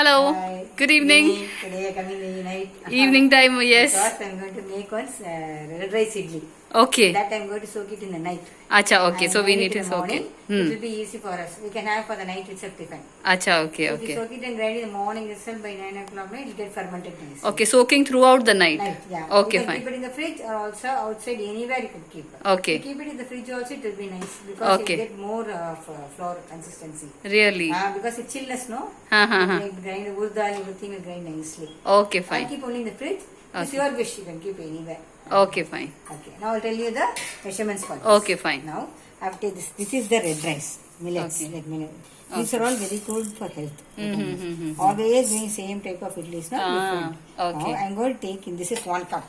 Hello. Hi. Good evening. Today coming in the night. Evening time, yes. Because I'm going to make one red rice idli. Okay. That I'm going to soak it in the night. Acha, okay. And So we grind need it in to the soak morning. it. It will be easy for us. We can have for the night itself tiffin. Acha, okay, So if you okay. soak it and grind in the morning itself by 9 o'clock, it will get fermented nicely. Okay, soaking throughout the night. Yeah. Okay, you can fine. keep it in the fridge or also outside anywhere you can keep it. Okay. If you keep it in the fridge also, it will be nice because Okay. you get more flour consistency. Really? Because it's chillness, no? Like grind urad and everything will grind nicely. Okay, I'll fine. keep only in the fridge. It's Okay. your wish. You can keep anywhere. Okay, fine. Okay. Now I'll tell you the measurements for this. Okay, fine. Now after this, this is the red rice, millets, Okay. like millet. These are all very good for health. Always doing same type of idlis, not different. okay. Now I'm going to take in. This is 1 cup.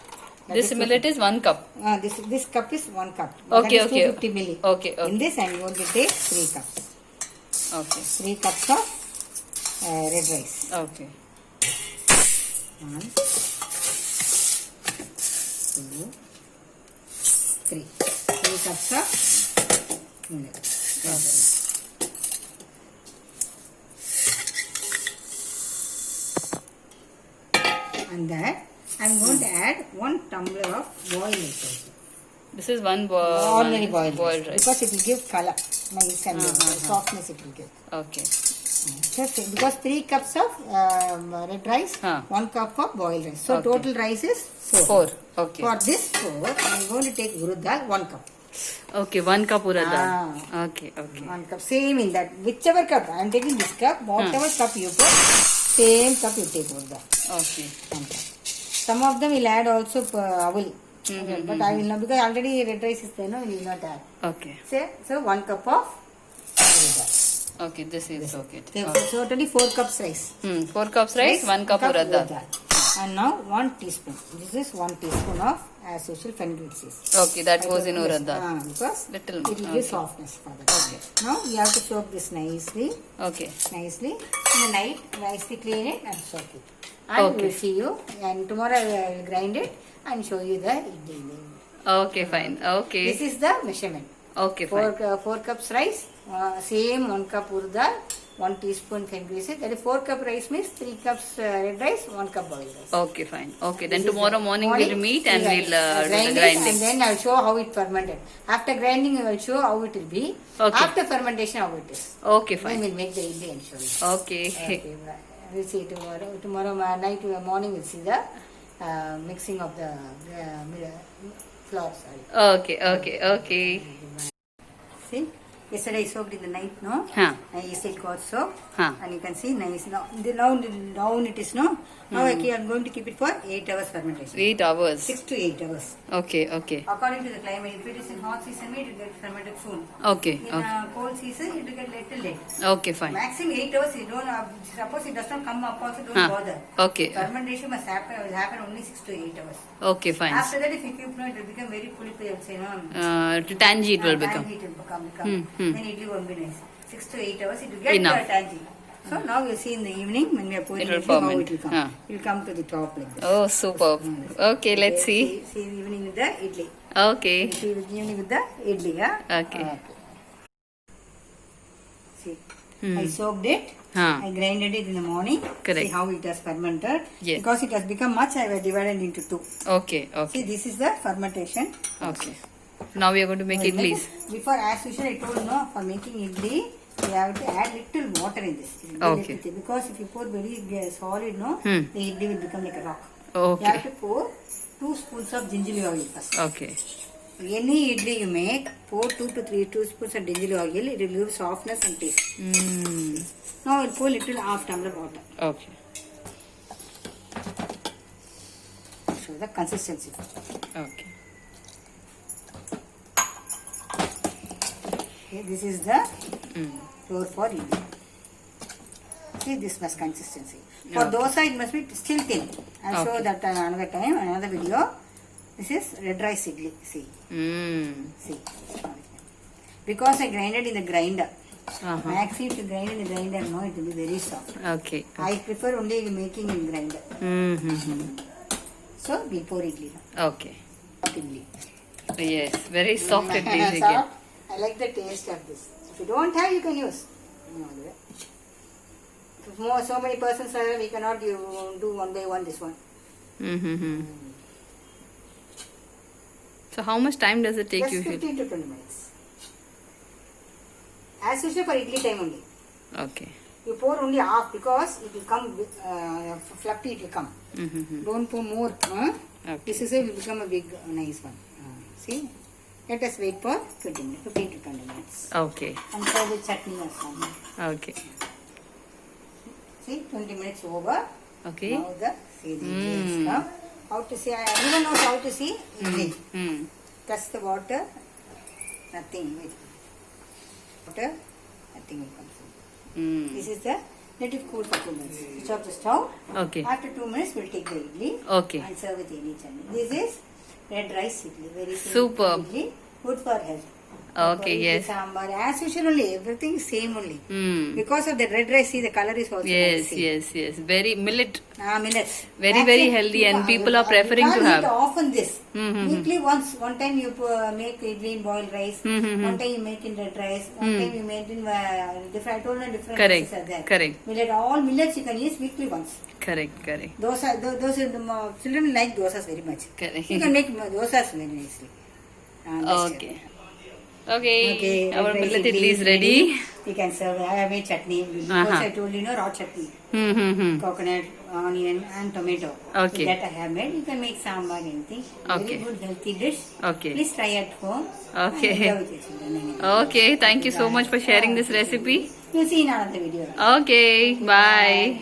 That This is millet is 1 cup. this cup is 1 cup. Okay, that is okay. 250 milli. Okay, okay. In this I'm going to take 3 cups. Okay. 3 cups of red rice. Okay. 1, 2, 3. 3 cups of millet. And that I'm going to add 1 tumbler of boiled rice also. This is one Ordinary boiled rice. because it will give color, nice and softness it will give. Okay. Because 3 cups of red rice, 1 cup of boiled rice. So total rice is 4. 4. Okay. For this 4, I'm going to take urad dal 1 cup. Okay, 1 cup urad dal. Okay, okay. 1 cup. Same in that. Whichever cup. I'm taking this cup. Whatever cup you put, same cup you take urad dal. Okay. 1 cup. Some of them will add also avil. But I will not, because already red rice is there, no, we will not add. Okay. So 1 cup of urad dal. Okay, this is okay. So totally 4 cups rice. 4 cups rice, 1 cup urad dal. And now 1 teaspoon. This is 1 teaspoon of, as usual, fenugreek seeds. Okay, that goes in urad dal. Because Little it will give softness for that. Okay. Now we have to soak this nicely. Okay. Nicely. In the night, nicely clean it and soak it. And we will see you. And tomorrow I will grind it and show you the idli. Okay, fine. Okay. This is the measurement. Okay, fine. 4 cups rice, same 1 cup urad dal, 1 teaspoon fenugreek seed. That is 4 cup rice means 3 cups red rice, 1 cup boiled rice. Okay, fine. Okay, then tomorrow morning we'll meet and we'll do the grinding. And then I'll show how it fermented. After grinding, I will show how it will be. Okay. After fermentation, how it is. Okay, Then fine. we'll make the idli and show you. Okay. Okay, we'll see tomorrow. Tomorrow night, morning, we'll see the mixing of the flour. Sorry. Okay, okay, okay. See, yesterday I soaked in the night, no? Yesterday it got soaked, and you can see nice. Now it is no. Now I'm going to keep it for 8 hours fermentation. 8 hours. 6 to 8 hours. Okay, okay. According to the climate, if it is in hot season, it will get fermented soon. Okay, In okay. cold season, it will get little late. Okay, fine. Maximum 8 hours. You don't. Suppose it does not come up, also don't bother. Okay. Fermentation must happen. Will happen only 6 to 8 hours. Okay, fine. After that, if you keep it will become very pullipy. I will say no. Tangy it will become. Tangy it will become. Then idli won't be nice. 6 to 8 hours, it will get Enough. tangy. So now we'll see in the evening when we are pouring It will idli, how ferment. it will come. It will come to the top like this. Oh, superb. Okay, let's see. See in the evening with the idli. Okay. See in the evening with the idli. Okay. See, I soaked it. I grinded it in the morning. Correct. See how it has fermented. Yes. Because it has become much, I will divide it into 2. Okay, See, okay. this is the fermentation. Okay. Now we are going to make idlis. Before, as usual, I told no, for making idli, you have to add little water in this. Okay. Because if you pour very solid, no, the idli will become like a rock. Okay. You have to pour 2 spoons of gingelly oil first. Okay. Any idli you make, pour 2 to 3 spoons of gingelly oil. It will give softness and taste. Now I will pour little half tumbler water. Okay. Show the consistency. Okay. Okay, this is the flour for idli. See, this must consistency. For dosa, it must be still thin. I will show that another time, another video. This is red rice idli. See. See. Because I grinded in the grinder. Maxi, if you grind in the grinder, no, it will be very soft. Okay. I prefer only making in grinder. So, we pour idli now. Okay. Idli. Yes, very soft idlis Soft. again. I like the taste of this. If you don't have, you can use. If so many persons are, we cannot do one by one this one. Mm-hmm. So how much time does it take Just usually? 15 to 20 minutes. As usual for idli time only. Okay. You pour only half because it will come fluffy. It will come. Mm-hmm. Don't pour more. Okay. This is will become a big nice one. See. Let us wait for 15 to 20 minutes. Okay. And serve with chutney also. Okay. See, 20 minutes over. Okay. Now the idli has come. How to see? Everyone knows how to see idli. Plus the water, nothing. Water, nothing will come. This is the let it cool for 2 minutes. Switch off the stove. Okay. After 2 minutes, we'll take the idli. Okay. And serve with any chutney. This is red rice idli. Very Superb. Idli, good for health. Okay, yes. Sambar, as usual only, everything is same only. Because of the red rice, see the color is also Yes, nice. yes. Very millet. Millets. Very, very healthy and people are preferring to have. You can't eat often this. Mm-hmm. Weekly once. One time you make idli in boiled rice. One time you make in red rice. One time you make in different. I told you different Correct. rices are there. Correct. Millet, all millets you can use weekly once. Correct. Those children like dosas very much. Correct. You can make dosas very nicely. Okay. Our red rice millet idli is ready. You can serve. I have made chutney. Also I told you, raw chutney. Coconut, onion and tomato. Okay. That I have made. You can make sambar, anything. Okay. Very good healthy dish. Okay. Please try at home. Okay. And enjoy with your children. Okay. Thank you so much for sharing this recipe. You'll see in another video. Okay. Bye.